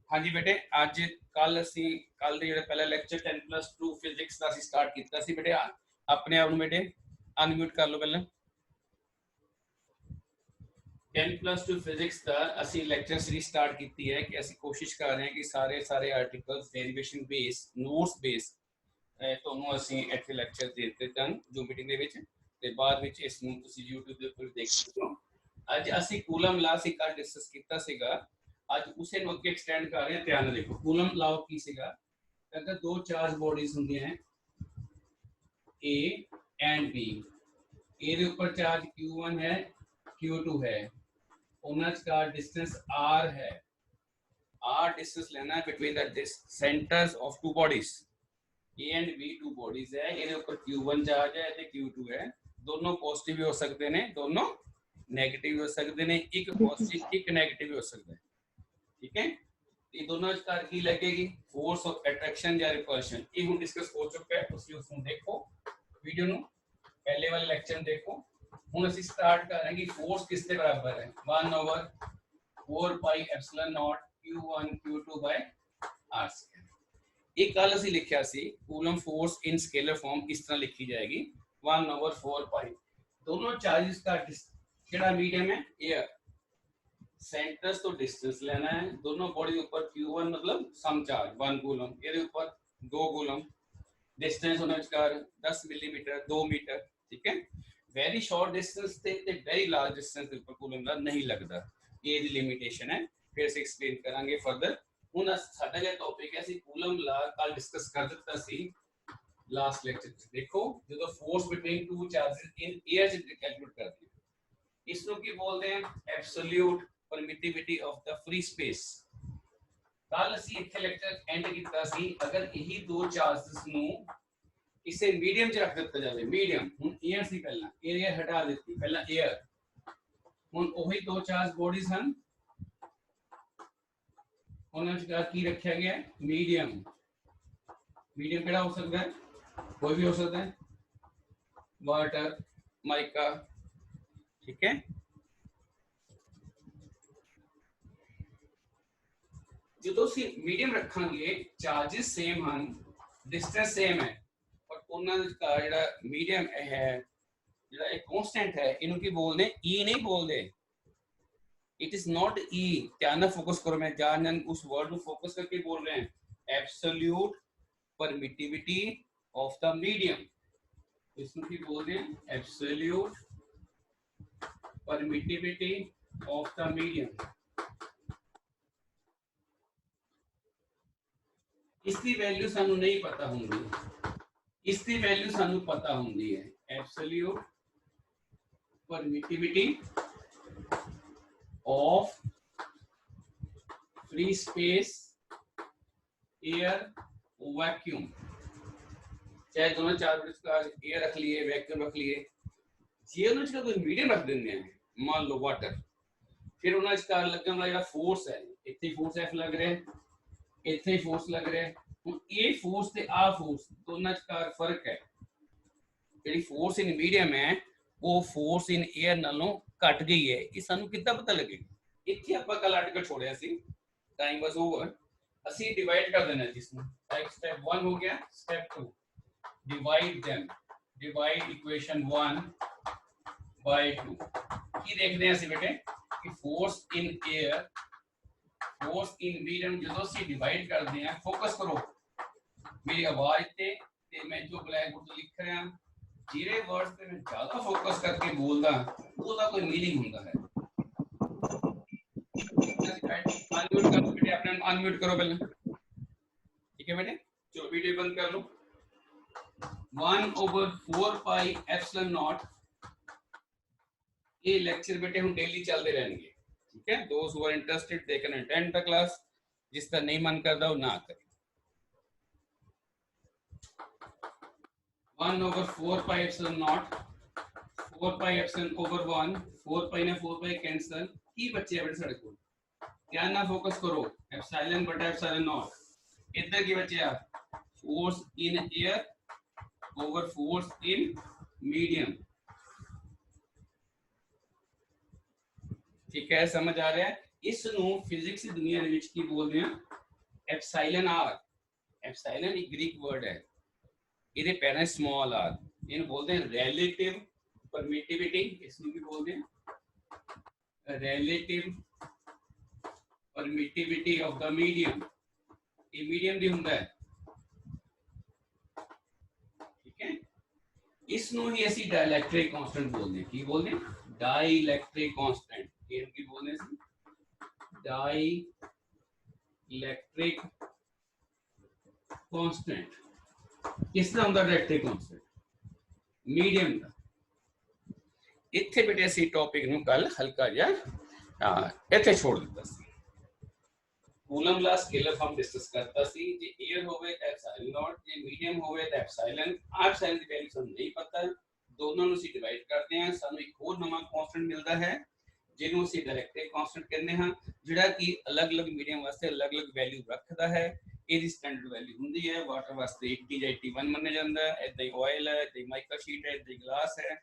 हाँ जी बेटे, अज कल असी कल दे पहला लैक्चर 10+2 फिजिक्स का स्टार्ट किया सी बेटे। अपने आप बेटे अनम्यूट कर लो पहले। 10+2 फिजिक्स का असी लैक्चर सीरीज स्टार्ट की है कि असी कोशिश कर रहे हैं कि सारे सारे articles derivation base notes base ਤੁਹਾਨੂੰ ਅਸੀਂ ਇੱਥੇ ਲੈਕਚਰ ਦੇ ਦਿੱਤੇ ਹਨ ਜੋ ਮੀਟਿੰਗ ਦੇ ਵਿੱਚ ਤੇ ਬਾਅਦ ਵਿੱਚ ਇਸ ਨੂੰ ਤੁਸੀਂ YouTube ਦੇ ਉੱਪਰ ਦੇਖ ਸਕਦੇ ਹੋ। ਅੱਜ ਅਸੀਂ ਕੂਲਮ ਲਾ ਸੀ ਕੱਲ ਡਿਸਕਸ ਕੀਤਾ ਸੀਗਾ, ਅੱਜ ਉਸੇ ਨੂੰ ਅੱਗੇ ਐਕਸਟੈਂਡ ਕਰ ਰਹੇ ਹਾਂ। ਧਿਆਨ ਨਾਲ ਦੇਖੋ ਕੂਲਮ ਲਾਓ ਕੀ ਸੀਗਾ। अगर दो चार्ज बॉडीज होंगी हैं A एंड B, ए के ऊपर चार्ज Q1 है Q2 है, उन्हें का डिस्टेंस R है। R डिस्टेंस लेना है between the centres of two bodies. A and B two bodies है, ये ऊपर Q1 चार्ज है ते Q2 है। दोनों पॉजिटिव भी हो सकते हैं, दोनों नेगेटिव भी हो सकते हैं, एक पॉजिटिव एक नेगेटिव भी हो सकता है। ठीक है, ये दोनों विचार की लगेगी फोर्स ऑफ अट्रैक्शन या रिपल्शन। ये हम डिस्कस हो चुका है, उसको देखो वीडियो नु पहले वाले लेक्चर देखो। हम ਅਸੀਂ स्टार्ट कर रहे हैं कि फोर्स किसके बराबर है 1/4 pi epsilon naught Q1 Q2 by R square. एक कल ਅਸੀਂ ਲਿਖਿਆ ਸੀ Coulomb force in scalar form इस तरह लिखी जाएगी 1/4 पाई। दोनों चार्जेस का केड़ा मीडियम है एयर, सेंटर्स तो डिस्टेंस लेना है। दोनों बॉडी ऊपर Q1 मतलब सम चार्ज 1 कूलम, ये ऊपर 2 कूलम, डिस्टेंस होना विचकार 10 मिलीमीटर 2 मीटर। ठीक है, वेरी शॉर्ट डिस्टेंस ते वेरी लार्ज डिस्टेंस के ऊपर कूलम का नहीं लगता, ये लिमिटेशन है। फिर से एक्सप्लेन करेंगे फर्दर। ਹੁਣ ਸਾਡਾ ਜਿਹੜਾ ਟੌਪਿਕ ਹੈ ਅਸੀਂ ਕੂਲਮ ਲਾ ਕੱਲ ਡਿਸਕਸ ਕਰ ਦਿੱਤਾ ਸੀ ਲਾਸਟ ਲੈਕਚਰ ਚ। ਦੇਖੋ ਜਦੋਂ force between two charges in air ਚ ਕੈਲਕੂਲੇਟ ਕਰਦੇ ਹਾਂ, ਇਸ ਨੂੰ ਕੀ ਬੋਲਦੇ ਆ absolute permittivity of the free space. ਕੱਲ ਅਸੀਂ ਇੱਥੇ ਲੈਕਚਰ ਐਂਡ ਕੀਤਾ ਸੀ ਅਗਰ ਇਹੀ ਦੋ ਚਾਰजेस ਨੂੰ ਕਿਸੇ ਮੀਡੀਅਮ ਚ ਰੱਖ ਦਿੱਤਾ ਜਾਵੇ। ਮੀਡੀਅਮ ਹੁਣ 에ਅਰ ਸੀ, ਪਹਿਲਾਂ ਏਰੀਆ ਹਟਾ ਦਿੱਤੀ, ਪਹਿਲਾਂ 에ਅਰ, ਹੁਣ ਉਹੀ ਦੋ ਚਾਰज ਬੋਡੀਜ਼ ਹਨ, की रखा गया मीडियम। मीडियम केड़ा हो सकता है, कोई भी हो सकता है, वाटर माइका। ठीक है, जो मीडियम रखांगे चार्जेस सेम हैं, डिस्टेंस सेम है, पर उन्होंने जेड़ा मीडियम है जेड़ा एक कांस्टेंट है, इन्हों की बोलते ई नहीं बोलते, इट इज नॉट ई। ध्यान ना फोकस करो, मैं जान उस वर्ड को फोकस करके बोल रहे हैं। Absolute permittivity of the medium, इसमें भी बोल रहे हैं absolute permittivity of the medium. इसकी वैल्यू सानू नहीं पता होंगी, इसकी वैल्यू सानू पता होंगी है absolute permittivity of free space air vacuum। चाहे दोनों चार एयर रख लिए वैक्यूम रख लिए, जे उन्होंने कोई मीडियम रख देंगे हैं, मान लो वाटर, फिर उन्होंने इसका लगने वाला फोर्स है, इतनी फोर्स एफ लग रहा है, इतने फोर्स लग रहा है। हुन ये फोर्स ते आ फोर्स दोनों का फर्क है। ਜਿਹੜੀ फोर्स इन मीडियम है वो फोर्स इन एयर नालों घट गई है। ये सानू कितना पता लगेगा, इतने ਆਪਾਂ कल आर्टिकल छोड़िया सी, टाइम वाज ओवर। ਅਸੀਂ डिवाइड कर देना जिसमें स्टेप 1 हो गया, step 2 divide them, divide equation 1 by 2। की देखते हैं ਅਸੀਂ बेटे कि force in air force in medium जो ਅਸੀਂ डिवाइड करते हैं। फोकस करो मेरी आवाज ते मैं जो ब्लैक बोर्ड ते लिख रहा, जिहड़े वर्ड्स पे मैं ज्यादा फोकस करके बोलदा ਉਹਦਾ कोई मीनिंग ਹੁੰਦਾ है। अनम्यूट करो बेटे, अपने अनम्यूट करो पहले। ठीक है बेटे, चलो वीडियो बंद कर लो। 1/4 पाई एप्सिलॉन नॉट, ये लेक्चर बेटे हम डेली चलते रहेंगे। ठीक है, दोस्त who are interested they can attend the class, जिसका नहीं मन करता वो ना करे। 1/4 pi epsilon naught, 4 pi epsilon over 1, 4 pi ने 4 पाई कैंसिल की बच्चे बेटे साडे कोल। ध्यान ना फोकस करो, एप्सिलॉन बटा एप्सिलॉन नॉट, इधर की बच्चे force in air over force in medium. ठीक है, समझ आ रहा है। इस ਨੂੰ ਫਿਜ਼ਿਕਸ ਦੀ ਦੁਨੀਆ ਦੇ ਵਿੱਚ ਕੀ ਬੋਲਦੇ ਆ ਐਪਸਾਈਲਨ ਆਰ ਐਪਸਾਈਲਨ ਇੱਕ ਗ੍ਰੀਕ ਵਰਡ ਹੈ ਇਹਦੇ ਪੈਰਾਂ ਸਮਾਲ ਆਰ ਇਹਨੂੰ ਬੋਲਦੇ ਆ ਰਿਲੇਟਿਵ ਪਰਮਿਟਿਵਿਟੀ ਇਸ ਨੂੰ ਵੀ ਬੋਲਦੇ ਆ ਰਿਲੇਟਿਵ ਪਰਮਿਟਿਵਿਟੀ ਆਫ ਦਾ ਮੀਡੀਅਮ ਇਹ ਮੀਡੀਅਮ ਦੀ ਹੁੰਦਾ ਹੈ ਠੀਕ ਹੈ ਇਸ ਨੂੰ ਹੀ ਅਸੀਂ ਡਾਇਲੈਕਟ੍ਰਿਕ ਕਾਂਸਟੈਂਟ ਬੋਲਦੇ ਹਾਂ ਕੀ ਬੋਲਦੇ ਹਾਂ डाइलेक्ट्रिक कांस्टेंट ये की बोलने से डाइलेक्ट्रिक कांस्टेंट किसका ਹੁੰਦਾ डाइलेक्ट्रिक कांस्टेंट मीडियम ਦਾ ਇੱਥੇ ਬੇਟੇ ਅਸੀਂ ਟੌਪਿਕ ਨੂੰ ਕੱਲ ਹਲਕਾ ਜਿਹਾ ਇੱਥੇ ਛੋੜ ਦਿੱਤਾ ਸੀ ਕੂਲਮ ਲਾ ਸਕੇਲਰ ਫਾਰਮ ਡਿਸਕਸ ਕਰਤਾ ਸੀ ਜੇ 에ਅਰ ਹੋਵੇ ਤਾਂ ਐਪਸਾਈਲਨ ਨॉट ਜੇ ਮੀਡੀਅਮ ਹੋਵੇ ਤਾਂ ਐਪਸਾਈਲਨ ਐਪਸਾਈਲਨ ਦੀ ਵੈਲਿਊ ਸਾਨੂੰ ਨਹੀਂ ਪਤਾ दोनों ਨੂੰ ਅਸੀਂ ਡਿਵਾਈਡ ਕਰਦੇ ਹਾਂ ਸਾਨੂੰ ਇੱਕ ਹੋਰ ਨਵਾਂ ਕਾਂਸਟੈਂਟ ਮਿਲਦਾ ਹੈ ਜਿਹਨੂੰ ਅਸੀਂ ਡਾਇਲੈਕਟ੍ਰਿਕ ਕਾਂਸਟੈਂਟ ਕਹਿੰਦੇ ਹਾਂ ਜਿਹੜਾ ਕਿ ਅਲੱਗ-ਅਲੱਗ ਮੀਡੀਅਮ ਵਾਸਤੇ ਅਲੱਗ-ਅਲੱਗ ਵੈਲਿਊ ਰੱਖਦਾ ਹੈ ਇਹਦੀ ਸਟੈਂਡਰਡ ਵੈਲਿਊ ਹੁੰਦੀ ਹੈ ਵਾਟਰ ਵਾਸਤੇ 80 ਜਾਂ 81 ਮੰਨਿਆ ਜਾਂਦਾ ਹੈ ਇਦਾਂ ਹੀ ਆਇਲ ਹੈ ਇਦਾਂ ਹੀ ਮਾਈਕਾ ਸ਼ੀਟ ਹੈ ਇਦਾਂ ਹੀ ਗਲਾਸ ਹੈ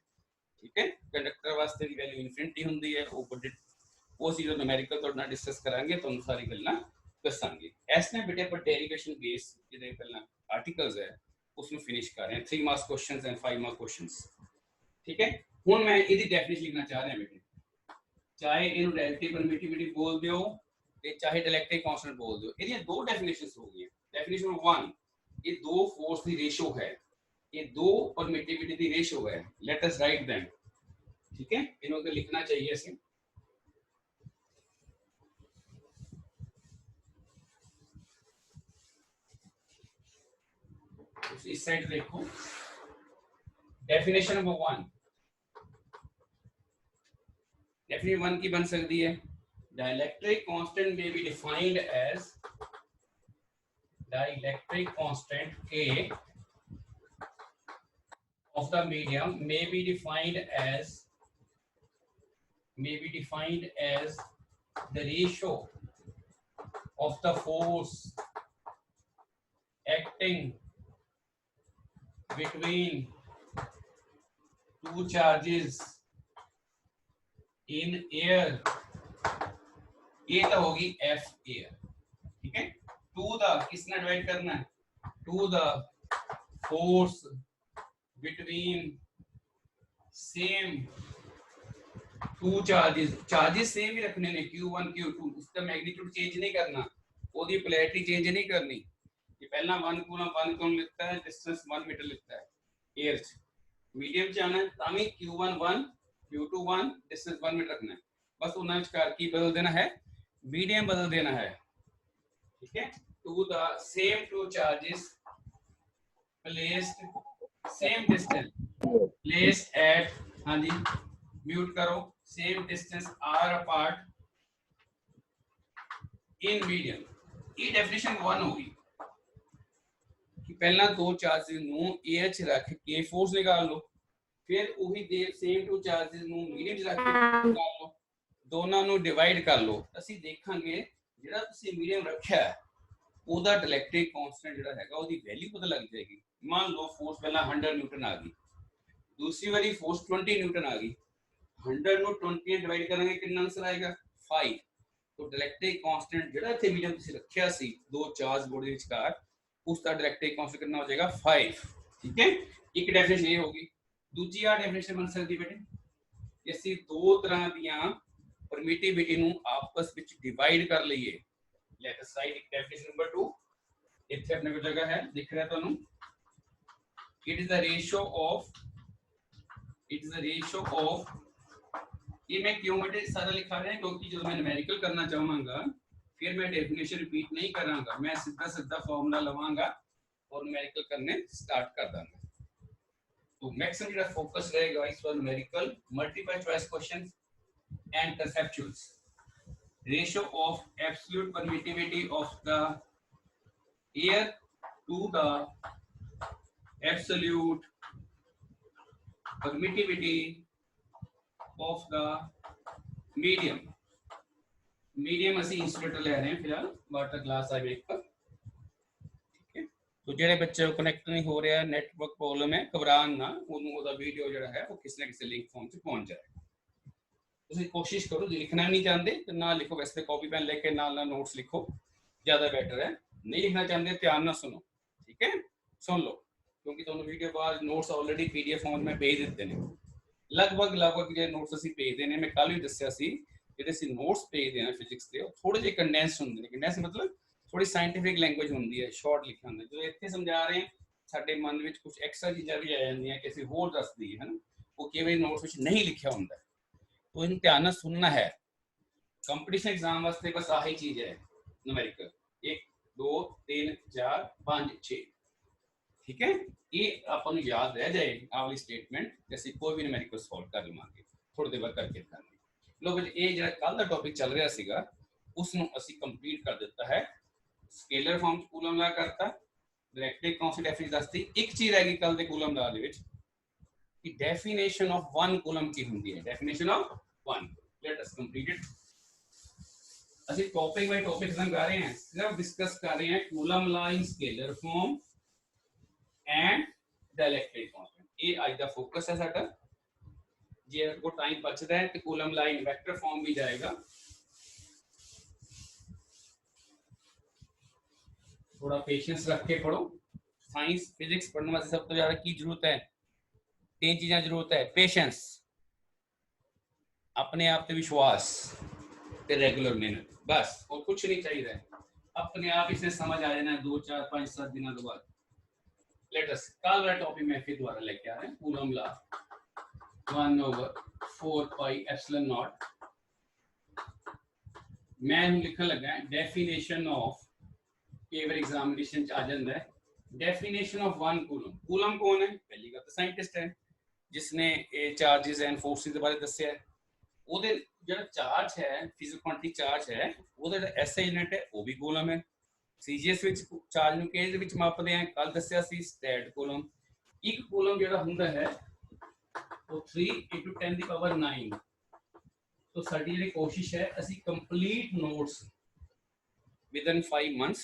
ਠੀਕ ਹੈ ਕੰਡਕਟਰ ਵਾਸਤੇ ਦੀ ਵੈਲਿਊ ਇਨਫਿਨਿਟੀ ਹੁੰਦੀ ਹੈ ਉਹ ਅਸੀਂ ਜੋ ਨਿਊਮੈਰੀਕਲ ਤੁਹਾਡੇ ਨਾਲ ਡਿਸਕਸ ਕਰਾਂਗੇ ਤੁਹਾਨੂੰ ਸਾਰੀ ਗੱਲਾਂ ਦੱਸਾਂਗੇ ਇਸ ਨੇ ਬੇਟੇ ਪਰ ਡੈਰੀਵੇਸ਼ਨ ਬੇਸ ਜਿਹਦੇ ਪਹਿਲਾਂ ਆਰਟੀਕਲਸ ਹੈ उसमें फिनिश कर रहे हैं 3 marks questions and 5 marks questions ठीक है हुन मैं ਇਹਦੀ ਡੈਫੀਨੇਸ਼ਨ ਲਿਖਣਾ ਚਾਹ ਰਿਹਾ ਬੇਟੇ ਚਾਹੇ ਇਹਨੂੰ ਰਿਲੇਟਿਵ ਪਰਮਿਟਿਵਿਟੀ ਬੋਲ ਦਿਓ ਤੇ ਚਾਹੇ ਡਾਇਲੈਕਟ੍ਰਿਕ ਕਾਂਸਟੈਂਟ ਬੋਲ ਦਿਓ ਇਹਦੀਆਂ ਦੋ ਡੈਫੀਨੇਸ਼ਨਸ ਹੋ ਗਈਆਂ ਡੈਫੀਨੇਸ਼ਨ 1 ਇਹ ਦੋ ਫੋਰਸ ਦੀ ਰੇਸ਼ੋ ਹੈ ਇਹ ਦੋ ਪਰਮਿਟਿਵਿਟੀ ਦੀ ਰੇਸ਼ੋ ਹੈ लेट अस राइट देम ठीक है इनको तो लिखना चाहिए ऐसे इस साइड देखो डेफिनेशन नंबर 1 डेफिनेशन 1 की बन सकती है डाइलेक्ट्रिक कांस्टेंट में be defined as dielectric constant K of the medium may be defined as the ratio of the force acting between two charges in air ये तो होगी F air ठीक है टू द किसने डिवाइड करना है to the force between same two charges same ही रखने ने Q1 Q2 उसका मैग्नीट्यूड चेंज नहीं करना ओदी पोलैरिटी चेंज नहीं करनी ये पहला 1 कूलम लिखता है डिस्टेंस 1 मीटर लिखता है एयर मीडियम च आना है तामी Q1 1 Q2 1 डिस्टेंस 1 मीटर रखना है बस उन्हें विचकार की बदल देना है मीडियम बदल देना है ठीक है to the same two charges placed same distance placed at हां जी म्यूट करो same distance r apart in medium ये डेफिनेशन 1 होगी कि पहला दो चार्जेस ਨੂੰ एयर ਚ ਰੱਖ ਕੇ ਫੋਰਸ ਨਿਕਾਲ ਲਓ ਫਿਰ ਉਹੀ ਦੇ ਸੇਮ ਟੂ ਚਾਰजेस ਨੂੰ ਮੀਡੀਅਮ ਚ ਰੱਖ ਕੇ ਨਿਕਾਲ ਲਓ ਦੋਨਾਂ ਨੂੰ ਡਿਵਾਈਡ ਕਰ ਲਓ ਅਸੀਂ ਦੇਖਾਂਗੇ ਜਿਹੜਾ ਤੁਸੀਂ ਮੀਡੀਅਮ ਰੱਖਿਆ ਉਹਦਾ ਡਾਇਲੈਕਟ੍ਰਿਕ ਕਾਂਸਟੈਂਟ ਜਿਹੜਾ ਹੈਗਾ ਉਹਦੀ ਵੈਲਿਊ ਪਤਾ ਲੱਗ ਜਾਏਗੀ ਮੰਨ ਲਓ ਫੋਰਸ ਪਹਿਲਾਂ 100 ਨਿਊਟਨ ਆ ਗਈ दूसरी वाली फोर्स 20 न्यूटन आ गई 100 ਨੂੰ 20 ਡਿਵਾਈਡ ਕਰਾਂਗੇ ਕਿੰਨਾ ਆਨਸਰ ਆਏਗਾ 5 तो डायलैक्ट्रिक कांस्टेंट ਜਿਹੜਾ ਇੱਥੇ ਮੀਡੀਅਮ ਤੁਸੀਂ ਰੱਖਿਆ ਸੀ ਦੋ ਚਾਰਜ ਬੋਡੀ ਦੇ ਵਿਚਕਾਰ ਉਸ ਦਾ डायलैक्ट्रिक कांस्टेंट ਕਿੰਨਾ ਹੋ ਜਾਏਗਾ 5 ਠੀਕ ਹੈ ਇੱਕ ਡੈਫੀਨੇਸ਼ਨ ਇਹ ਹੋਗੀ ਦੂਜੀ ਆ ਡੈਫੀਨੇਸ਼ਨ ਬਣ ਸਕਦੀ ਬੇਟੇ ਕਿ ਅਸੀਂ ਦੋ ਤਰ੍ਹਾਂ ਦੀਆਂ ਪਰਮਿਟਿਵਿਟੀ ਨੂੰ ਆਪਸ ਵਿੱਚ ਡਿਵਾਈਡ ਕਰ ਲਈਏ let us right definition number 2 ਇੱਥੇ ਆਪਣੇ ਕੋਲ ਜਗ੍ਹਾ ਹੈ ਦਿਖ ਰਿਹਾ ਤੁਹਾਨੂੰ it is the ratio of ये मैं क्यों बेटे सारा लिखा रहा है क्योंकि जो मैं न्यूमेरिकल करना चाहूंगा फिर मैं डेफिनेशन रिपीट नहीं करांगा मैं सीधा फॉर्मूला लवांगा और न्यूमेरिकल करने स्टार्ट कर दूंगा तो मैक्सिमम जो फोकस रहेगा इस पर numerical multiple choice questions and conceptuals ratio of absolute permittivity of the air to the absolute permittivity of the medium ਅਸੀਂ इंसुलेटर ले रहे हैं फिलहाल वाटर ग्लास आई मेक पर ठीक है तो ਜਿਹੜੇ ਬੱਚੇ को कनेक्ट नहीं हो रहा है नेटवर्क प्रॉब्लम है घबरान ना ਉਹਨੂੰ ਉਹਦਾ ਵੀਡੀਓ ਜਿਹੜਾ ਹੈ ਉਹ ਕਿਸੇ ਨਾ ਕਿਸੇ ਲਿੰਕ ਫਾਰਮ 'ਚ ਪਹੁੰਚ ਜਾਏਗਾ ਤੁਸੀਂ ਕੋਸ਼ਿਸ਼ ਕਰੋ, ਜੇ ਲਿਖਣਾ नहीं चाहते तो ना लिखो, वैसे कॉपी पेन लेके नाल नाल नोट्स लिखो, ज़्यादा बेटर है। नहीं लिखना चाहते ध्यान ना सुनो, ठीक है, सुन लो, क्योंकि तुहानू वीडियो बाद नोट्स ऑलरेडी PDF फॉर्म में भेज दिते हैं। लगभग जो नोट्स असीं भेजते हैं, मैं कल भी दस्सिया सी, जिहड़े असीं नोट्स भेजते हैं फिजिक्स के, थोड़े जिहे कंडेंस होंदे ने। कंडेंस मतलब थोड़ी साइंटिफिक लैंग्वेज होंदी है, शॉर्ट लिखा होंदा। जो इत्थे समझा रहे हैं, साडे मन विच कुछ एक्स्ट्रा चीज़ां भी आ जांदियां कि असीं होर दस दईए, है ना, वो कई वारी नोट्स विच नहीं लिखिया होंदा, तो इन ध्यान नाल सुनना है। कंपटीशन एग्जाम वास्ते बस आही चीज़ है, न्यूमेरिकल 1 2 3 4 5 6, ठीक है, ये अपन याद रह जाए आ वाली स्टेटमेंट, जैसे कोई भी न्यूमेरिकल सॉल्व कर लवांगे, थोड़ी देर बाद करके दिखांगे। लो बच्चे, ये जो कल का टॉपिक चल रहा सीगा, उसनू असीं कंप्लीट कर दिता है। स्केलर फॉर्म च कूलम ला करता, डायरेक्टली कौन सी डेफिनेशन दसती। एक चीज़ रह गई कल के कूलम ला दे विच, कि डेफिनेशन ऑफ 1 कूलम की होंदी है। Definition of 1, let us complete it. ਅਸੀਂ टॉपिक बाय टॉपिक खत्म कर रहे हैं, सिर्फ डिस्कस कर रहे हैं Coulomb law in scalar form and dielectric constant. ये आज का फोकस है साडा। जे अगर को टाइम बचता है तो Coulomb law in vector form भी जाएगा। थोड़ा पेशेंस रख के पढ़ो। साइंस फिजिक्स पढ़ने वास्ते सब तो ज्यादा की जरूरत है, 3 चीज़ां जरूरत है। पेशेंस, अपने आप पे विश्वास, रेगुलर मेहनत, बस और कुछ नहीं चाहिए। अपने आप इसे समझ आ जाना 2 4 5 7 दिनों के बाद। लेट अस कल वाला टॉपिक मैं फिर दोबारा लेके आ रहे हैं। Coulomb law 1/4 pi epsilon naught. मैं लिखने लगा डेफिनेशन ऑफ, कई बार एग्जामिनेशन आ जाता है, डेफिनेशन ऑफ 1 कूलम। कूलम कौन है? पहली बात तो साइंटिस्ट है जिसने चार्जेस एंड फोर्सेस के बारे दस्या है। ਉਹਦੇ ਜਿਹੜਾ ਚਾਰਜ ਹੈ, ਫਿਜ਼ੀਕਲ ਕੁਆਂਟੀਟੀ ਚਾਰਜ ਹੈ, ਉਹਦਾ ਜਿਹੜਾ ਐਸਆਈ ਯੂਨਿਟ ਹੈ ਉਹ ਵੀ ਕੂਲਮ ਹੈ। ਸੀਜੀਐਸ ਵਿੱਚ ਚਾਰਜ ਨੂੰ ਕਿਹਦੇ ਵਿੱਚ ਮਾਪਦੇ ਆ? ਕੱਲ ਦੱਸਿਆ ਸੀ ਸਟੈਟ ਕੂਲਮ। ਇੱਕ ਕੂਲਮ ਜਿਹੜਾ ਹੁੰਦਾ ਹੈ ਉਹ 3 × 10⁹। तो साडी ਜਿਹੜੀ ਕੋਸ਼ਿਸ਼ ਹੈ ਅਸੀਂ ਕੰਪਲੀਟ ਨੋਟਸ विदिन 5 months,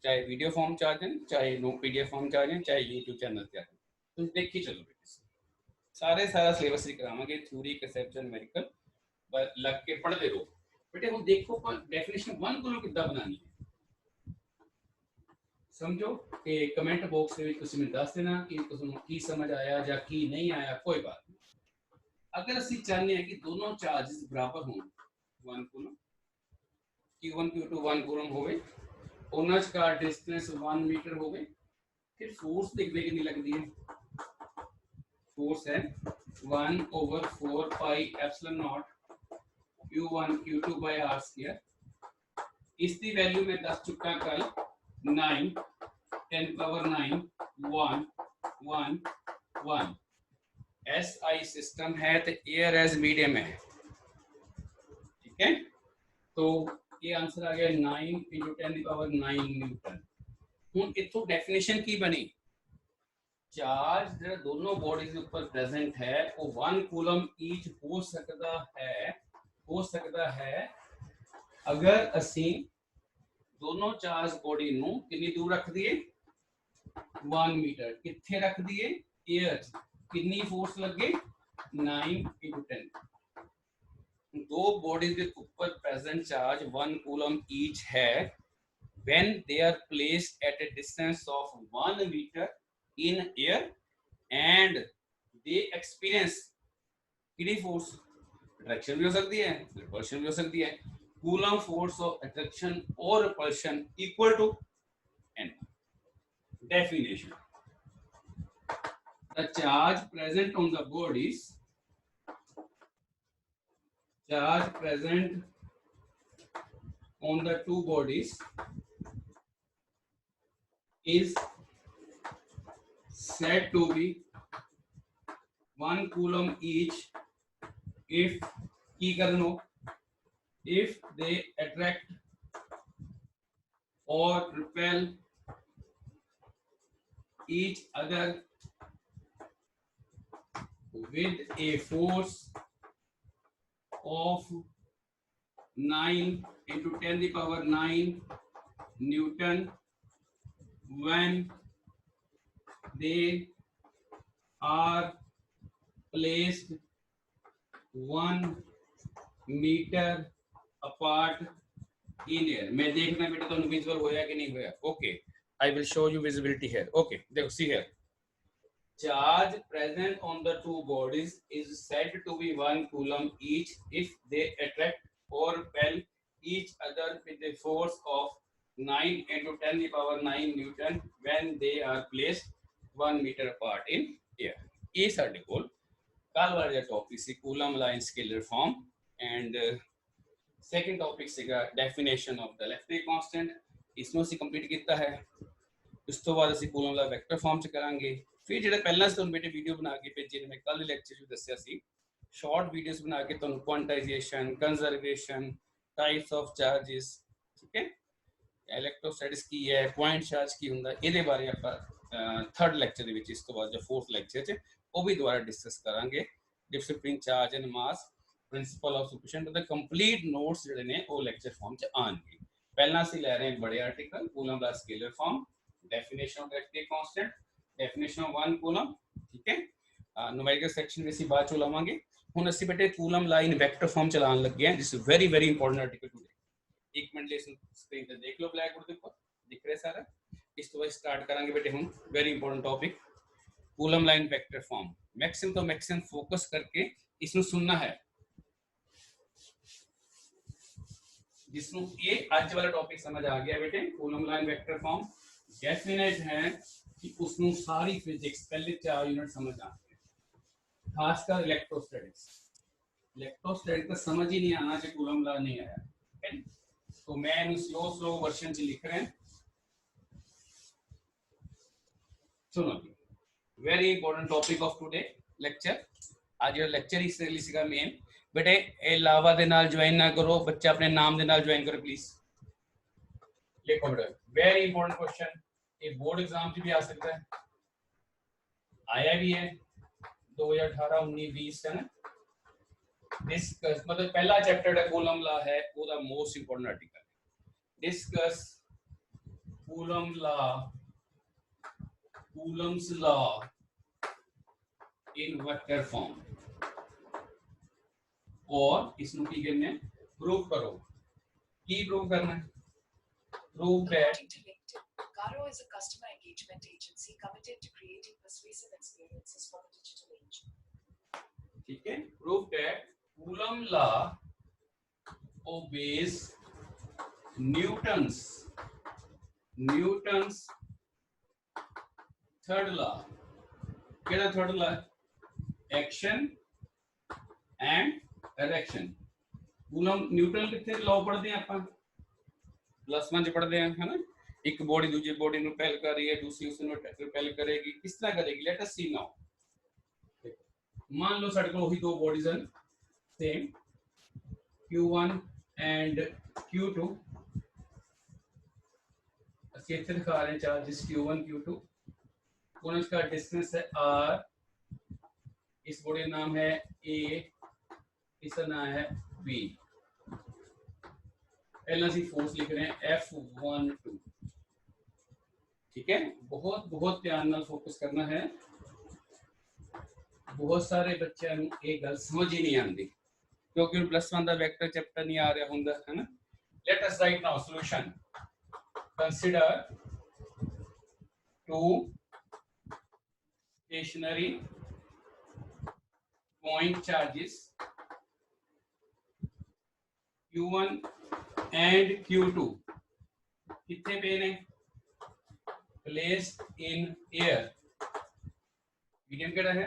चाहे वीडियो फॉर्म ਚ ਆ ਜਾਣ, चाहे नो PDF फॉर्म ਚ ਆ ਜਾਣ, चाहे YouTube चैनल ਤੇ ਆ ਜਾਣ, ਤੁਸੀਂ ਦੇਖੀ चलो बेटे। सारे सारा सिलेबस ही करावांगे, थ्योरी कंसेप्चुअल न्यूमेरिकल, पर लग के पढ़ते रहो बेटे। हम देखो डेफिनेशन 1 को कितना बनानी है, समझो कि कमेंट बॉक्स में तुम मैं दस देना कि तुम की समझ आया या की नहीं आया, कोई बात नहीं। अगर असं चाहते हैं कि दोनों चार्जेस बराबर हो, 1 कूलम Q1 Q2 1 कूलम होवे, उन्हां का डिस्टेंस 1 मीटर होवे, फिर फोर्स देखने की नहीं लगती है। फोर्स है 1/4 pi epsilon naught Q1 Q2 by r square. इसकी वैल्यू में 10 चुका कल 9 10⁹ 1 1 1। SI सिस्टम है तो एयर एज मीडियम है, ठीक है। तो ये आंसर आ गया 9 × 10⁹ न्यूटन। हुण इत्थों डेफिनेशन की बनी? चार्ज जो दोनों बॉडीज के ऊपर प्रेजेंट है वो 1 कूलम ईच हो सकता है अगर असी दोनों चार्ज बॉडी नू कितनी दूर रख दिए? 1 मीटर। कितने रख दिए? एयर। कितनी फोर्स लगे? 9 × 10। दो बॉडीज के ऊपर प्रेजेंट चार्ज 1 कूलम ईच है when they are placed at a distance of 1 meter in air and they experience कितनी फोर्स? अट्रैक्शन भी हो सकती है, रिपल्शन भी हो सकती है। कूलम फोर्स ऑफ अट्रैक्शन और repulsion equal to n। Definition, the charge present on the bodies, charge present on the two bodies is said to be 1 coulomb each if if they attract or repel each other with a force of 9 × 10⁹ Newton when they are placed 1 metre apart in air. मैं देखना बेटा तो visual होया कि नहीं होया। Okay, I will show you visibility here. Okay, देखो see here, charge present on the two bodies is said to be 1 coulomb each if they attract or repel each other with a force of 9 into 10 to the power 9 Newton when they are placed 1 meter apart in air। ये साढ़े कोल कल वाला topic सी coulomb law in scalar form and second topic सीगा definition of the electric constant, इसमें ਅਸੀਂ complete ਕੀਤਾ ਹੈ। ਉਸ ਤੋਂ ਬਾਅਦ ਅਸੀਂ ਕੂਲਮ ਲਾ ਵੈਕਟਰ ਫਾਰਮ ਚ ਕਰਾਂਗੇ। फिर जो पहला ਤੁਹਾਨੂੰ बेटे वीडियो बना के भेजे ने मैं कल लैक्चर में दसिया सी, शॉर्ट वीडियोस बना के ਤੁਹਾਨੂੰ quantization, conservation, types of charges, ठीक है, इलेक्ट्रोस्टैटिक्स की है, पॉइंट चार्ज की ਹੁੰਦਾ ਇਹਦੇ ਬਾਰੇ ਆਪਾਂ थर्ड लैक्चर ਦੇ ਵਿੱਚ ਇਸ ਤੋਂ ਬਾਅਦ जो फोर्थ लैक्चर ਚ ਉਹ ਵੀ ਦੁਬਾਰਾ डिस्कस ਕਰਾਂਗੇ। Difference between charge and mass, principle of superposition ਤੇ ਕੰਪਲੀਟ ਨੋਟਸ ਜਿਹੜੇ ਨੇ ਉਹ ਲੈਕਚਰ ਫਾਰਮ ਚ ਆਣਗੇ। ਪਹਿਲਾਂ ਅਸੀਂ ਲੈ ਰਹੇ ਹਾਂ ਬੜੇ ਆਰਟੀਕਲ ਕੂਲਮ ਦਾ scalar form, definition of electric constant, definition of 1 coulomb, ठीक है, न्यूमेरिकल सेक्शन में बाद चो लवांगे। हुण ਅਸੀਂ बेटे कूलम लाइन वेक्टर फॉर्म चलान लगे हैं, this is very very important article today. एक मिनट ले स्क्रीन पे देख लो ब्लैक बोर्ड के ऊपर दिख रहा है सारा। इस तो बाद स्टार्ट करेंगे बेटे हम very important topic coulomb line vector form. Maximum तो मैक्सिमम फोकस करके इसनु सुनना है, जिसनु ये आज वाला टॉपिक समझ आ गया बेटे। Coulomb line vector form definite है कि उसनु सारी फिजिक्स पहले 4 यूनिट समझ आते हैं, खासकर इलेक्ट्रोस्टैटिक्स। इलेक्ट्रोस्टैटिक्स का समझ ही नहीं आना कि कूलम लॉ नहीं आया, ठीक है। तो मैं इन स्लो स्लो वर्जन से लिख रहे हैं, सुनो जी, very important topic of today lecture. आज ये लेक्चर इस रिलीज का मेन बेटे ए लावा दे नाल ज्वाइन ना करो, बच्चे अपने नाम दे नाल ज्वाइन करो प्लीज। लिखो बेटा, वेरी इंपॉर्टेंट क्वेश्चन, ये बोर्ड एग्जाम भी आ सकता है, आया भी है 2018 19 20 है ना। डिस्कस मतलब पहला चैप्टर है कूलम लॉ है, वो the most important article. Discuss coulomb law, Coulomb's law in vector form, और इसमें की करना है प्रूव करो। की प्रूव करना है? Prove that Garo is a customer engagement agency committed to creating persuasive experiences for the digital age. ठीक है, prove that coulomb law obeys Newton's third law। क्या third law? Action and reaction. Coulomb Newton कितने law पढ़ते हैं अपन? +1 च पढ़ते हैं, है ना। एक बॉडी दूसरी बॉडी ਨੂੰ रिपेल कर रही है, दूसरी उसਨੂੰ रिपेल करेगी, किस तरह करेगी? लेट अस सी नाउ। मान लो साडे कोल वही दो बॉडीज हैं सेम, Q1 एंड Q2। ਅਸੀਂ ਇੱਥੇ ਦਿਖਾ ਰਹੇ ਚਾर्जेस Q1 Q2, उनका इसका डिस्टेंस है R, इस बॉडी का नाम है A, इसका नाम है B। पहला सी फोर्स लिख रहे हैं F12, ठीक है। बहुत बहुत ध्यान नाल फोकस करना है, बहुत सारे बच्चों को ये गल समझ ही नहीं आती क्योंकि +1 का वेक्टर चैप्टर नहीं आ रहा हुंदा, है ना। Let us write now solution. Consider two stationary point charges Q1 and Q2 कितने पे ने placed in air। मीडियम केड़ा है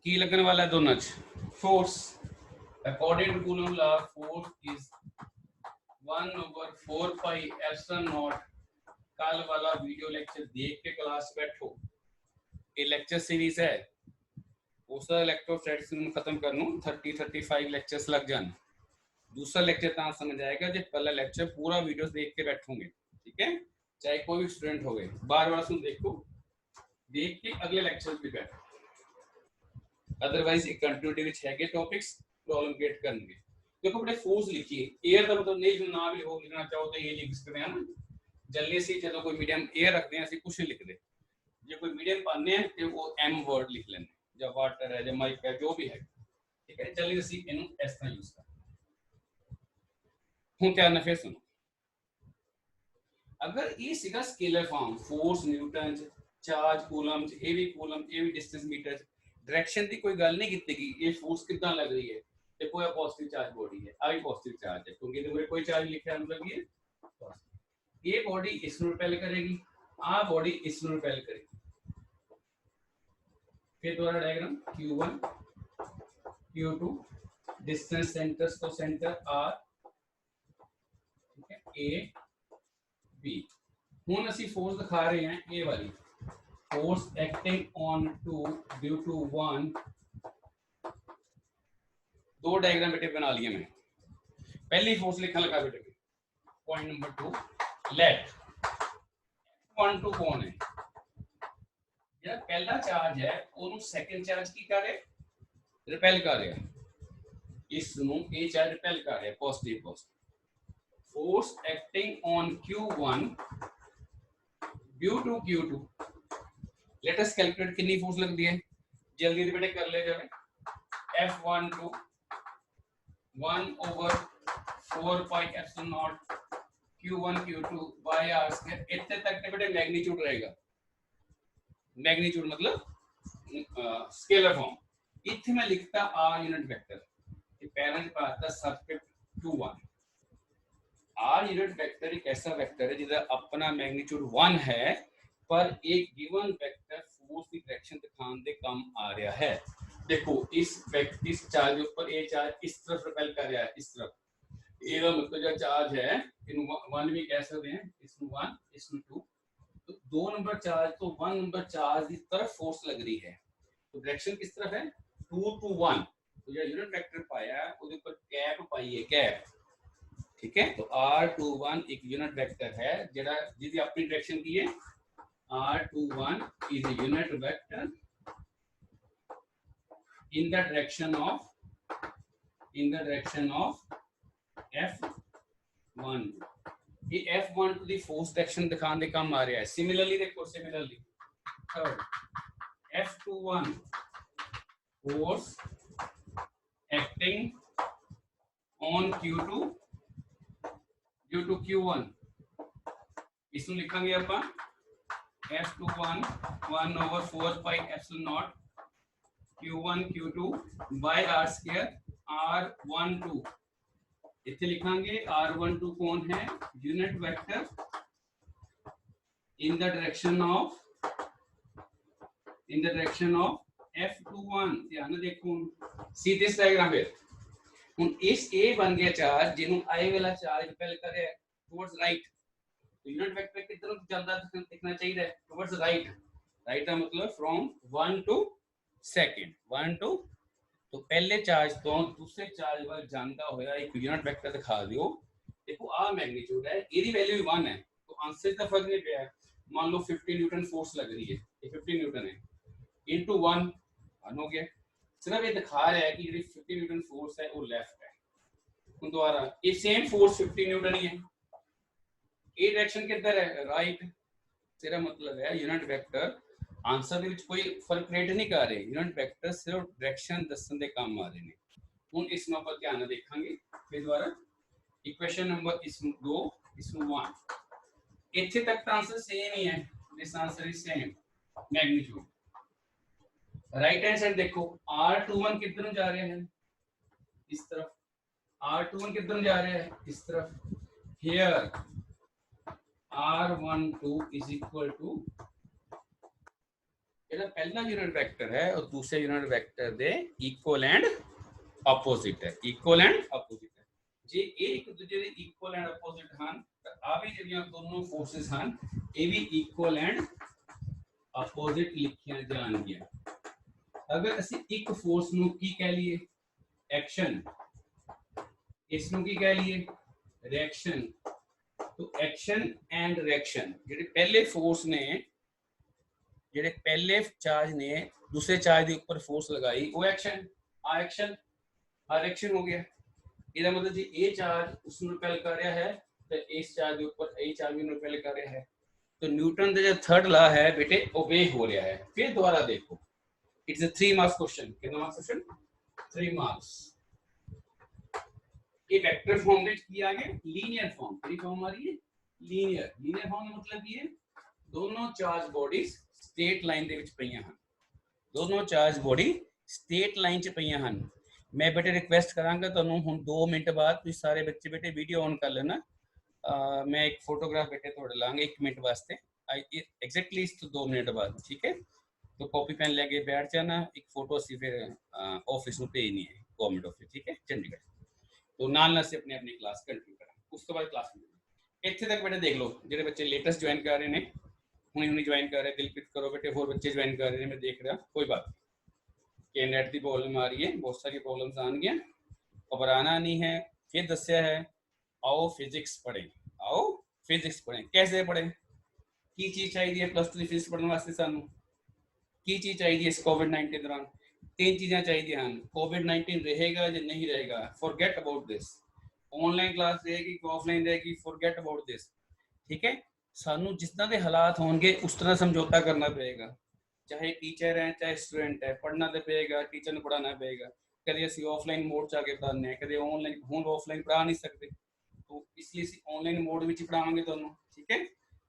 की लगने वाला है दोनों force. According to coulomb law force is 1/4 pi epsilon not. कल वाला वीडियो लेक्चर देख के क्लास बैठो, ये लेक्चर सीरीज है, उस इलेक्ट्रोस्टैटिक्स में खत्म करनू 30-35 लेक्चर्स लग जान। दूसरा लेक्चर ता समझ आएगा जब पहला लेक्चर पूरा वीडियो देख के बैठोगे, ठीक है। चाहे कोई भी स्टूडेंट हो गए, बार बार सुन देखो, देख के अगले लेक्चर भी बैठो, अदरवाइज एक कंटिन्यूटी विच है टॉपिक्स प्रॉब्लम क्रिएट करेंगे। देखो बेटे फोर्स लिखिए, एयर का मतलब नहीं ना भी हो लिखना चाहो तो ये लिख सकते हैं ना। जल्दी से जो कोई मीडियम एयर रखते हैं असं कुछ नहीं लिखते, जो कोई मीडियम पाने हैं तो वो M वर्ड लिख लेंगे, ਜਾਂ ਵਾਟਰ ਹੈ ਜਾਂ ਮਾਈਕ ਹੈ ਜੋ ਵੀ ਹੈ ਠੀਕ ਹੈ ਜਲਦੀ ਅਸੀਂ ਇਹਨੂੰ ਇਸ ਤਰ੍ਹਾਂ ਯੂਜ਼ ਕਰਾਂਗੇ ਹੁਣ ਧਿਆਨ ਨਾਲ ਫਿਰ ਸੁਣੋ ਅਗਰ ਇਹ ਸੀਗਾ ਸਕੇਲਰ ਫਾਰਮ ਫੋਰਸ ਨਿਊਟਨ ਚ ਚਾਰਜ ਕੂਲਮ ਚ ਇਹ ਵੀ ਕੂਲਮ ਇਹ ਵੀ ਡਿਸਟੈਂਸ ਮੀਟਰ ਚ डायरेक्शन की कोई गल नहीं की गई ये फोर्स कितना लग रही है देखो ये पॉजिटिव चार्ज बॉडी है आ भी पॉजिटिव चार्ज है क्योंकि देखो कोई चार्ज लिखा है मतलब ये बॉडी इसमें रिपेल करेगी आ बॉडी इसमें रिपेल करेगी फिर दोबारा diagram q1 q2 distance centres तो सेंटर r ठीक है a b हुन ਅਸੀਂ फोर्स दिखा रहे हैं a वाली force acting on two due to one दो डायग्राम बेटे बना लिए मैं पहली फोर्स लिखने लगा बेटे पॉइंट नंबर 2 लेट F12 कौन है ਜਿਹੜਾ ਪਹਿਲਾ ਚਾਰਜ ਹੈ ਉਹਨੂੰ ਸੈਕੰਡ ਚਾਰਜ ਕੀ ਕਰ ਰਿਹਾ ਰਿਪੈਲ ਕਰ ਰਿਹਾ ਇਸ ਨੂੰ ਇਹ ਚਾਰਜ ਰਿਪੈਲ ਕਰ ਰਿਹਾ positive force acting on q1 due to q2 let us calculate कितनी फोर्स लगती है जल्दी से बेटे कर ले जाए F12 1/4 pi epsilon naught q1 q2 by r square इतने तक बेटे मैग्नीट्यूड रहेगा मैग्नीट्यूड मतलब स्केलर फॉर्म इथे मैं लिखता r यूनिट वेक्टर ये पहला पाता सबस्क्रिप्ट 21 r यूनिट वेक्टर एक ऐसा वेक्टर है जिसका अपना मैग्नीट्यूड 1 है पर एक गिवन वेक्टर फोर्स की डायरेक्शन दिखाने दे काम आ रहा है देखो इस चार्ज के ऊपर ये चार्ज इस तरफ रिपेल कर रहा है इस तरफ ये मतलब जो चार्ज है इन 1 भी कह सकते हैं इसमें 1 इसमें 2 तो 2 नंबर चार्ज तो 1 नंबर चार्ज की तरफ फोर्स लग रही है तो डायरेक्शन किस तरफ है 2 to 1 तो जो यूनिट वेक्टर पाया उसके ऊपर कैप पाई है कैप ठीक है तो r21 एक यूनिट वेक्टर है जेड़ा जिसकी अपनी डायरेक्शन की है R21 is a unit vector in the direction of F1 ये F1 की फोर्स डायरेक्शन दिखाने दे काम आ रहा है सिमिलरली देखो similarly third F21 force acting on Q2 due to Q1 इसमें लिखेंगे अपन F21 1/4 pi epsilon naught q1 q2 by r square r12 इथे लिखेंगे r12 कौन है unit vector in the direction of F21 ध्यान देखो सी दिस डायग्राम है हुन इस a बन गया चार्ज जिन्हों i वाला चार्ज रिपेल करे टुवर्ड्स राइट तो यूनिट वेक्टर की तरफ ज्यादा दिखना चाहिए टुवर्ड्स राइट राइट का मतलब फ्रॉम 1 to 1 to तो पहले चार्ज तो दूसरे चार्ज वाल जानता होया एक यूनिट वेक्टर दिखा दियो देखो आ मैग्नीट्यूड है एदी वैल्यू 1 है तो आंसर का फर्क नहीं पड़ा मान लो 50 न्यूटन फोर्स लग रही है ये 50 न्यूटन है इनटू 1 हो गया सिर्फ ये दिखा रहा है कि जो 50 न्यूटन फोर्स है वो लेफ्ट है ਹੁਣ दोबारा ये सेम फोर्स 50 न्यूटन ही है ये डायरेक्शन किधर है राइट तेरा मतलब है यूनिट वेक्टर आंसर ਦੇ ਵਿੱਚ ਕੋਈ ਫਰਕ ਕ੍ਰੀਏਟ ਨਹੀਂ ਕਰ ਰਹੇ यूनिट वेक्टर सिर्फ डायरेक्शन ਦੱਸਣ ਦੇ ਕੰਮ ਆ ਰਹੇ ਨੇ ਹੁਣ ਇਸ ਨੂੰ ਆਪਾਂ ਧਿਆਨ ਨਾਲ ਦੇਖਾਂਗੇ ਫਿਰ ਦੁਬਾਰਾ ਇਕੁਏਸ਼ਨ ਨੰਬਰ ਇਸ ਨੂੰ 2 ਇਸ ਨੂੰ 1 ਇੱਥੇ ਤੱਕ ਤਾਂ ਆंसर सेम ही है this answer is same magnitude right hand side देखो r21 किधर जा रहे हैं इस तरफ r21 किधर जा रहे हैं इस तरफ here r12 is equal to ਇਹਦਾ ਪਹਿਲਾ यूनिट वेक्टर है और दूसरे यूनिट वेक्टर ਦੇ इक्वल एंड ऑपोजिट है इक्वल एंड ऑपोजिट है ਜੇ ਇਹ ਇੱਕ ਦੂਜੇ ਦੇ ਇਕੁਅਲ ਐਂਡ ਆਪੋਜ਼ਿਟ ਹਨ ਤਾਂ ਆ ਵੀ ਜਿਹੜੀਆਂ ਦੋਨੋਂ ਫੋਰਸਸ ਹਨ ਇਹ ਵੀ ਇਕੁਅਲ ਐਂਡ ਆਪੋਜ਼ਿਟ ਲਿਖੀਆਂ ਜਾਣਗੀਆਂ ਅਗਰ ਅਸੀਂ ਇੱਕ ਫੋਰਸ ਨੂੰ ਕੀ ਕਹਿ ਲਈਏ ਐਕਸ਼ਨ ਇਸ ਨੂੰ ਕੀ ਕਹਿ ਲਈਏ ਰਿਐਕਸ਼ਨ तो एक्शन एंड रिएक्शन ਜਿਹੜੇ ਪਹਿਲੇ ਫੋਰਸ ਨੇ ਜਿਹੜੇ ਪਹਿਲੇ ਚਾਰਜ ਨੇ दूसरे चार्ज के ऊपर फोर्स लगाई वो एक्शन आ रिएक्शन हो गया ਇਹਦਾ मतलब जी ए चार्ज उस ਨੂੰ रिपेल कर रहा है तो इस चार्ज के ऊपर ए चार्ज भी रिपेल कर रहा है तो न्यूटन का जो थर्ड लॉ है बेटे ओबे हो रहा है फिर दोबारा देखो इट्स अ 3 मार्क्स क्वेश्चन। कितना मार्क्स क्वेश्चन? 3 मार्क्स। ये वेक्टर फॉर्म में किया गया, लीनियर फॉर्म। किस फॉर्म आ रही है? लीनियर। लीनियर फॉर्म का मतलब ये दोनों चार्ज बॉडीज स्ट्रेट लाइन ਦੇ ਵਿੱਚ ਪਈਆਂ ਹਨ। ਦੋਨੋਂ ਚਾਰਜ ਬੋਡੀ ਸਟੇਟ ਲਾਈਨ 'ਚ ਪਈਆਂ ਹਨ। ਮੈਂ ਬੇਟੇ ਰਿਕੁਐਸਟ ਕਰਾਂਗਾ ਤੁਹਾਨੂੰ ਹੁਣ 2 ਮਿੰਟ ਬਾਅਦ ਤੁਸੀਂ ਸਾਰੇ ਬੱਚੇ ਬੇਟੇ ਵੀਡੀਓ ਔਨ ਕਰ ਲੈਣਾ। मैं एक फोटोग्राफ बेटे थोड़े लांगे 1 मिनट वास्ते, एग्जैक्टली इस 2 मिनट बाद, ठीक है? तो कॉपी पेन लेके बैठ जाना, एक फोटो असी फिर ऑफिस में भेजनी है, गवर्नमेंट ऑफिस, ठीक है, चंडीगढ़। तो नाल से अपनी अपनी क्लास कंटिन्यू करा। उस तो बाद क्लास में इत्थे तक बेटे देख लो, जो बच्चे लेटेस्ट ज्वाइन कर रहे हैं, हुणे ज्वाइन कर रहे, दिलप्रीत करो बेटे, होर बच्चे ज्वाइन कर रहे हैं, मैं देख रहा, कोई बात कि नेट की प्रॉब्लम आ रही है, बहुत सारी प्रॉब्लम्स आएंगी, घबराना नहीं है। फिर दस्या है आओ फिजिक्स पढ़ें, आओ फिजिक्स पढ़ें। कैसे पढ़ें? की चीज़ चाहिए प्लस 2 फिजिक्स पढ़ने वास्ते सानू? की चीज़ चाहिए इस कोविड-19 दौरान? 3 चीज़ें चाहिए हैं। कोविड-19 रहेगा या नहीं रहेगा, forget about this. Online class रहेगी कि ऑफलाइन रहेगी, फॉरगेट अबाउट दिस, ठीक है? सानू जिस तरह के हालात होंगे उस तरह समझौता करना पड़ेगा। चाहे टीचर है चाहे स्टूडेंट है, पढ़ना तो पड़ेगा, टीचर ने पढ़ाना पड़ेगा। कदे असीं ऑफलाइन मोड च आके पढ़ाने, कदे ऑनलाइन, हुण ऑफलाइन पढ़ा नहीं सकते, तो इसलिए ऑनलाइन मोड में पढ़ावांगे तुहानू, ठीक है?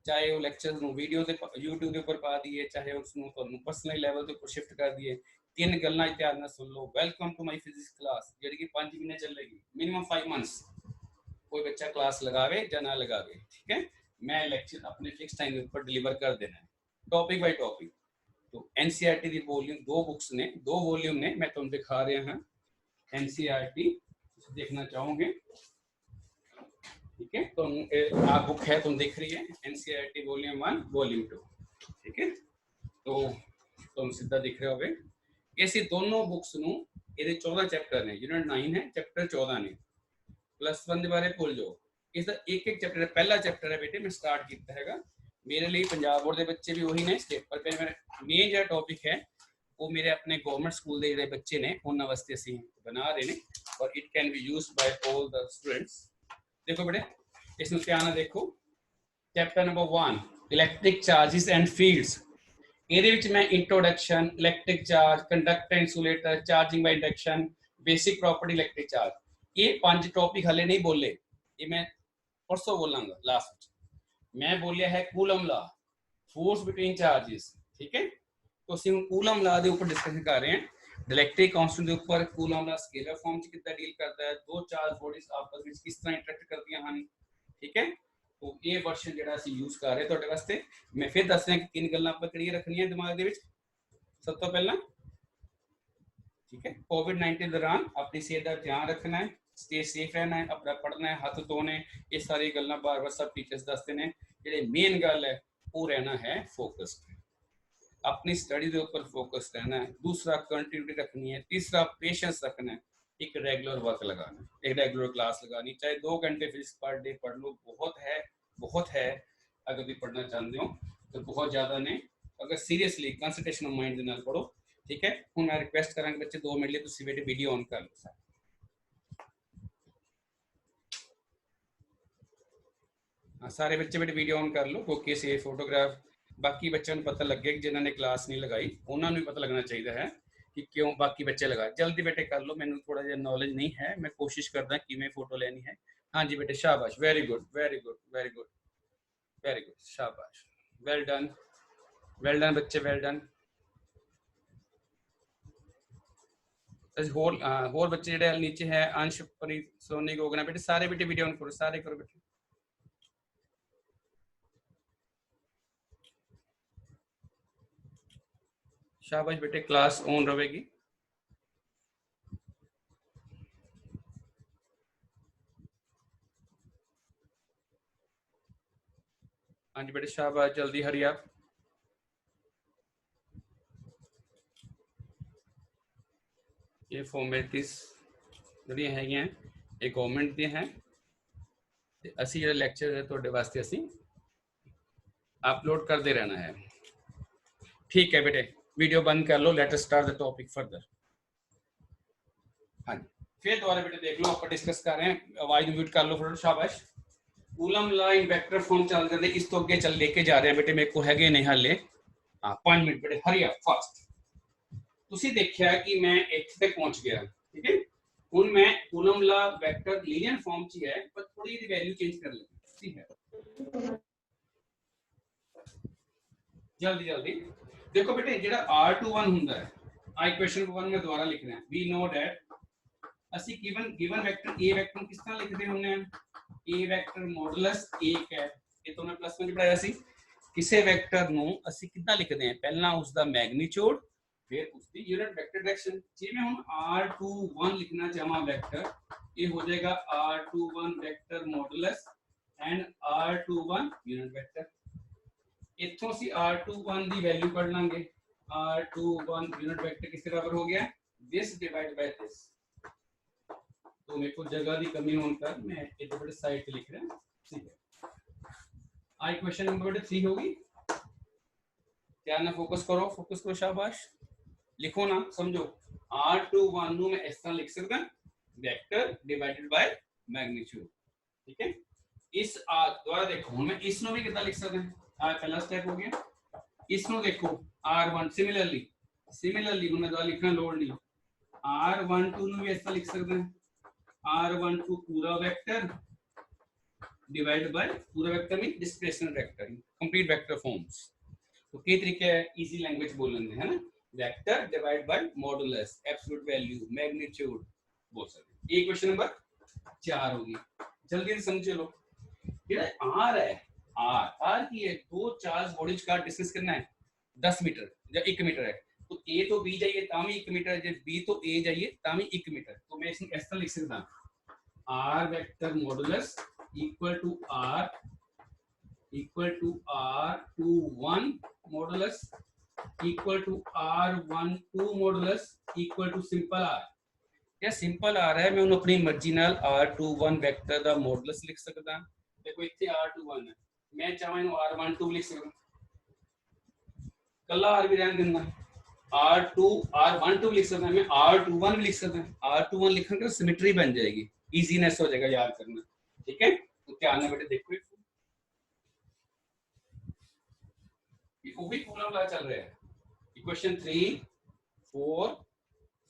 चाहे वो लैक्चर वीडियो से यूट्यूब के उपर पा दिए, चाहे उसको पर्सनल लैवल के उपर शिफ्ट कर दिए। 3 गल्लां ध्यान नाल सुन लो। Welcome to my physics class, जिहड़ी कि 5 महीने चलेगी, मिनिमम 5 मंथ्स। कोई बच्चा क्लास लगावे या ना लगावे, ठीक है? मैं लैक्चर अपने फिक्स टाइम के उपर डिलीवर कर देना है, टॉपिक बाय टॉपिक। तो एनसीईआरटी की वॉल्यूम 2 बुक्स ने, 2 वॉल्यूम ने, मैं तुहानू दिखा रहा हाँ। एनसीईआरटी देखना चाहोगे, ठीक है? तो आ बुक है, तुम देख रही है एनसीईआरटी वॉल्यूम 1 वॉल्यूम 2, ठीक है? तो तुम सीधा दिख रहे होगे। ऐसी दोनों बुक्स ਨੂੰ ਇਹਦੇ 14 ਚੈਪਟਰ ਨੇ, ਯੂਨਿਟ 9 ਹੈ, ਚੈਪਟਰ 14 ਨੇ। ਪਲੱਸ 1 ਦੇ ਬਾਰੇ ਭੁੱਲ ਜਾਓ, ਇਸ ਦਾ ਇੱਕ ਇੱਕ ਚੈਪਟਰ, ਪਹਿਲਾ ਚੈਪਟਰ ਹੈ ਬੇਟੇ ਮੈਂ ਸਟਾਰਟ ਕੀਤਾ ਹੈਗਾ। ਮੇਰੇ ਲਈ ਪੰਜਾਬ ਬੋਰਡ ਦੇ ਬੱਚੇ ਵੀ ਉਹੀ ਨੇ ਸਟੇਟ ਪਰ, ਮੇਰਾ ਮੇਨ ਜਿਹੜਾ ਟੌਪਿਕ ਹੈ ਉਹ ਮੇਰੇ ਆਪਣੇ ਗਵਰਨਮੈਂਟ ਸਕੂਲ ਦੇ ਜਿਹੜੇ ਬੱਚੇ ਨੇ ਉਹਨਾਂ ਵਾਸਤੇ ਅਸੀਂ ਬਣਾ ਰਹੇ ਨੇ, ਔਰ it can be used ਬਾय all the students. देखो बेटे इसमें ध्यान ਨਾਲ देखो, chapter number 1 electric charges and fields. ਇਹਦੇ ਵਿੱਚ ਮੈਂ introduction, electric charge, conductor, insulator, charging by induction, basic property electric charge, ये 5 टॉपिक हले नहीं बोले, ये मैं परसों बोलांगा लास्ट। मैं बोलिया है coulomb law, force between charges, ठीक है? तो ਅਸੀਂ कूलम लॉ ਦੇ ਉੱਪਰ डिस्कशन कर रहे हैं। इलैक्ट्रिक कांस्टेंट ਦੇ ਉੱਪਰ कूलम लॉ स्केलर फॉर्म ਚ ਕਿੱਦਾਂ ਡੀਲ ਕਰਦਾ ਹੈ, दो चार्ज बॉडीज आपस ਵਿੱਚ किस तरह इंटरैक्ट करਦੀਆਂ ਹਨ, ठीक है? तो ये वर्जन ਜਿਹੜਾ ਅਸੀਂ यूज कर रहे ਤੁਹਾਡੇ ਵਾਸਤੇ। मैं फिर दस रहा कि 3 ਗੱਲਾਂ ਆਪਾਂ ਕਿਹੜੀਆਂ ਰੱਖਣੀਆਂ ਦਿਮਾਗ ਦੇ ਵਿੱਚ। ਸਭ ਤੋਂ ਪਹਿਲਾਂ, ठीक है, कोविड-19 दौरान अपनी सेहत का ध्यान रखना है, स्टे सेफ रहना है, अपना पढ़ना है, हाथ धोने, ये सारी गल्लां बार बार सब टीचर्स दसते हैं। जिहड़ी मेन गल है वो रहना है फोकस्ड, अपनी स्टडी के ऊपर फोकस रहना है। दूसरा कंटिन्यूटी रखनी है। तीसरा पेशेंस रखना है। एक रेगुलर वर्क लगाना, एक रेगुलर क्लास लगानी, चाहे 2 घंटे फिजिक्स पर डे पढ़ लो, बहुत है, बहुत है। अगर भी पढ़ना चाहते हो तो बहुत ज़्यादा ने, अगर सीरियसली कंसंट्रेशन ऑफ माइंड के नाल पढ़ो, ठीक है? हूँ मैं रिक्वेस्ट करांगा बच्चे 2 मिनट लिए तुसीं बेटे वीडियो ऑन कर लो। हाँ, सारे बच्चे बेटे वीडियो ऑन कर लो, क्योंकि इस फोटोग्राफ बाकी बच्चों को पता लगे कि जिन्होंने क्लास नहीं लगाई उन्होंने भी पता लगना चाहिए है कि क्यों बाकी बच्चे लगाए। जल्दी बेटे कर लो, मैंने थोड़ा जिहा नॉलेज नहीं है, मैं कोशिश करदा किवें फोटो लेनी है। हाँ जी बेटे, शाबाश, very good, very good, very good, very good, शाबाश, वेल डन, वेल डन बच्चे, वेल डन। होर बच्चे जिहड़े नीचे है, अंश, प्रीत, सोनी, गोगना, बेटे सारे बेटे वीडियो ऑन करो, सारे करो बेटे। शाबाश बेटे, क्लास ऑन रहेगी। हाँ जी बेटे, शाबाश, जल्दी हरी आप। ये फॉर्मेलिटीज ਜਿਹੜੀਆਂ ਹੈਗੀਆਂ ਇਹ ਗਵਰਨਮੈਂਟ ਦੀਆਂ ਹੈ ਤੇ ਅਸੀਂ ਜਿਹੜਾ ਲੈਕਚਰ ਹੈ ਤੁਹਾਡੇ ਵਾਸਤੇ ਅਸੀਂ अपलोड करते रहना है, ठीक है बेटे? वीडियो बंद कर लो, let us start the topic further. हाँ जी, फिर दोबारा बेटे देख लो, आप डिस्कस कर रहे हैं, आवाज म्यूट कर लो फिर, शाबाश। Coulomb law in vector form चल रहे, इस तो अगे चल लेके जा रहे हैं बेटे, मेरे को हैगे नहीं हाले। हाँ 5 मिनट बेटे, हरी अप फास्ट। ਤੁਸੀਂ ਦੇਖਿਆ ਕਿ ਮੈਂ ਇੱਥੇ ਤੱਕ ਪਹੁੰਚ ਗਿਆ, ਠੀਕ ਹੈ। ਹੁਣ ਮੈਂ ਕੂਲਮ ਲਾ ਵੈਕਟਰ ਲੀਨੀਅਰ ਫਾਰਮ ਚ ਹੀ ਹੈ, ਪਰ ਥੋੜੀ ਜਿਹੀ ਵੈਲਿਊ ਚੇਂਜ ਕਰ ਲਈ, ਠੀਕ ਹੈ। जल्दी जल्दी देखो बेटे, ਜਿਹੜਾ R21 ਹੁੰਦਾ ਹੈ, ਆ ਇਕੁਏਸ਼ਨ 1 ਮੈਂ ਦੁਬਾਰਾ ਲਿਖ ਰਿਹਾ। we know that ਅਸੀਂ given vector a vector ਕਿਸ ਤਰ੍ਹਾਂ ਲਿਖਦੇ ਹੁੰਦੇ ਆ, a vector ਮੋਡੂਲਸ 1 ਹੈ, ਇਹ ਤੋਂ ਮੈਂ ਪਲੱਸ 1 ਚ ਪੜਾਇਆ ਸੀ। ਕਿਸੇ ਵੈਕਟਰ ਨੂੰ ਅਸੀਂ ਕਿੱਦਾਂ ਲਿਖਦੇ ਆ, ਪਹਿਲਾਂ ਉਸ ਦਾ ਮੈਗਨੀਟਿਊਡ, ਫਿਰ ਉਸ ਦੀ ਯੂਨਿਟ ਵੈਕਟਰ ਡਾਇਰੈਕਸ਼ਨ। ਜੇ ਮੈਂ ਹੁਣ R21 ਲਿਖਣਾ ਚਾਹਾਂ ਵੈਕਟਰ, ਇਹ ਹੋ ਜਾਏਗਾ R21 vector modulus and R21 unit vector. इत्थों सी R21 दी वैल्यू पढ़ लांगे, R21 यूनिट वेक्टर किसके बराबर हो गया, दिस डिवाइड बाय दिस। तो मेरे को जगह की कमी होने पर मैं इधर बड़े साइड पे लिख रहा हूं, ठीक है। आई क्वेश्चन नंबर 3 होगी, ध्यान ना फोकस करो, शाबाश। लिखो ना, समझो। R21 नु मैं इस तरह लिख सकता, वेक्टर डिवाइडेड बाय मैग्नीट्यूड, ठीक है। इस द्वारा देखो हुन मैं इस नु भी कितना लिख सकता, पहला स्टेप हो गया। इसको देखो R1 सिमिलरली मैं द्वारा लिखना लोड नहीं, R12 नु भी ऐसा लिख सकते हैं, R12 पूरा वेक्टर डिवाइड बाय पूरा vector mean displacement vector, complete vector forms. तो कई तरीके है इजी लैंग्वेज बोलने है ना, vector divide by modulus, absolute value, magnitude बोल सकते। ये क्वेश्चन नंबर 4 होगी, जल्दी से समझ लो। ये R है, आर की है, दो चार्ज बॉडीज का डिस्टेंस कितना है, 10 मीटर या 1 मीटर है। तो ए तो बी जाइए तामी 1 मीटर, जब बी तो ए जाइए तामी 1 मीटर। तो मैं इसमें ऐसा लिख सकता हूं, r vector modulus equal to R21 modulus equal to R12 modulus equal to simple r. या सिंपल आर है, मैं उन्हें अपनी मर्जी नाल R21 वेक्टर दा मॉडुलस लिख सकता। देखो इत्थे R21 है, मैं चाहे इन्हें R12 लिख सकता, कला R भी रहने देना, R12 लिख सकता है, मैं R21 भी लिख सकता है। R21 लिखने के सिमेट्री बन जाएगी, इजीनेस हो जाएगा याद करना, ठीक है। तो क्या आना बेटे, देखो ये वो भी कूलम ला चल रहा है, इक्वेशन 3 4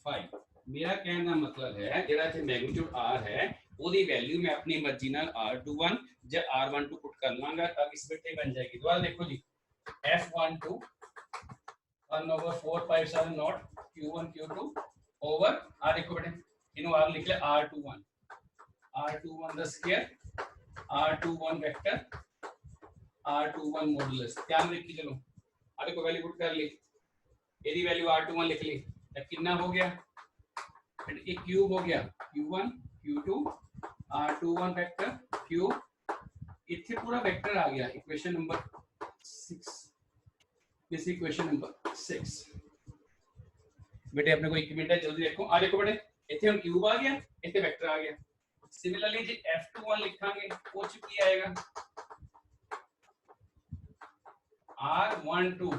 5। मेरा कहने का मतलब है जेड़ा इथे मैग्नीट्यूड R है, ओदी वैल्यू मैं अपनी मर्जी नाल R21 या R12 पुट कर लांगा, तब इस बेटे बन जाएगी। दोबारा देखो जी, F12 1/457 not Q1 Q2 over R। देखो बेटे इनो R लिख ले R21 the square, R21 vector, R21 modulus. ध्यान रखिए, चलो आ देखो वैल्यू पुट कर ली, एदी वैल्यू R21 लिख ली, तो कितना हो गया, एक क्यूब हो गया, Q1 Q2 R21 vector cube, इथे पूरा वेक्टर आ गया। Equation number 6, this equation number 6। बेटे अपने को 1 मिनट है, जल्दी देखो। आ देखो बेटे इथे हम क्यूब आ गया, इथे वेक्टर आ गया। सिमिलरली जी F21 लिखांगे, वो की आएगा R12।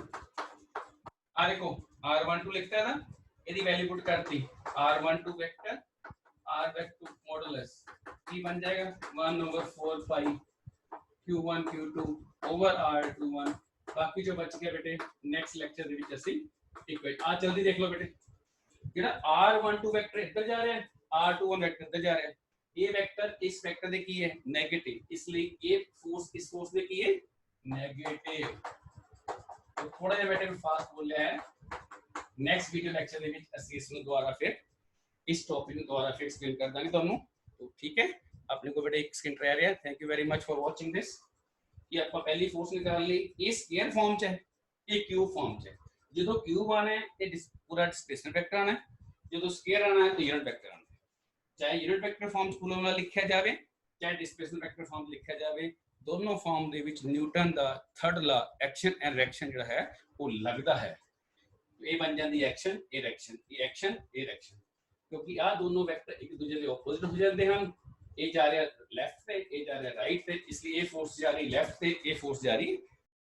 आ देखो R12 लिखता है ना, यदि वैल्यू पुट करती R12 वेक्टर R12 मॉडुलस, ये बन जाएगा 1/4 Q1 Q2 ओवर R21। बाकी जो बच गया बेटे नेक्स्ट लेक्चर ਦੇ ਵਿੱਚ ਅਸੀਂ इक्वेशन आ जल्दी देख लो बेटे, ਜਿਹੜਾ R12 वेक्टर इधर जा रहा है, R21 वेक्टर इधर जा रहा है। ये वेक्टर इस वेक्टर ਦੇ ਕੀ ਹੈ, नेगेटिव, इसलिए ये फोर्स इस फोर्स ਦੇ ਕੀ है, नेगेटिव। तो थोड़ा ਜਿਹਾ बेटे फास्ट बोल रहा है, नेक्स्ट वीडियो लेक्चर ਦੇ ਵਿੱਚ ਅਸੀਂ ਇਸ ਨੂੰ ਦੁਬਾਰਾ ਫਿਰ इस टॉपिक में दोबारा फिर एक्सप्लेन कर देंगे दोनों। तो ठीक है, अपने को बेटा एक सेकंड रह रहा है। Thank you very much for watching this. ये आपका पहली फोर्स निकाल ली, ये स्क्वायर फॉर्म च है, ये क्यूब फॉर्म च है। जो क्यूब आना है ये पूरा डिस्प्लेसमेंट वेक्टर आना है, जो स्क्वायर आना है तो यूनिट वेक्टर आना है। चाहे यूनिट वेक्टर फॉर्म स्कूलों में लिखा जाए, चाहे डिस्प्लेसमेंट वेक्टर फॉर्म लिखा जाए, दोनों फॉर्म दे विच न्यूटन दा third law action and reaction जो है वो लगता है। तो ये बन जाती है एक्शन ए रिएक्शन, ये एक्शन ए रिएक्शन, क्योंकि आ दोनों वेक्टर एक दूसरे के ऑपोजिट हो जाते हैं। ये जा रहा है लेफ्ट पे, ये जा रहा है राइट पे, इसलिए ये फोर्स जा रही लेफ्ट पे, ये फोर्स जा रही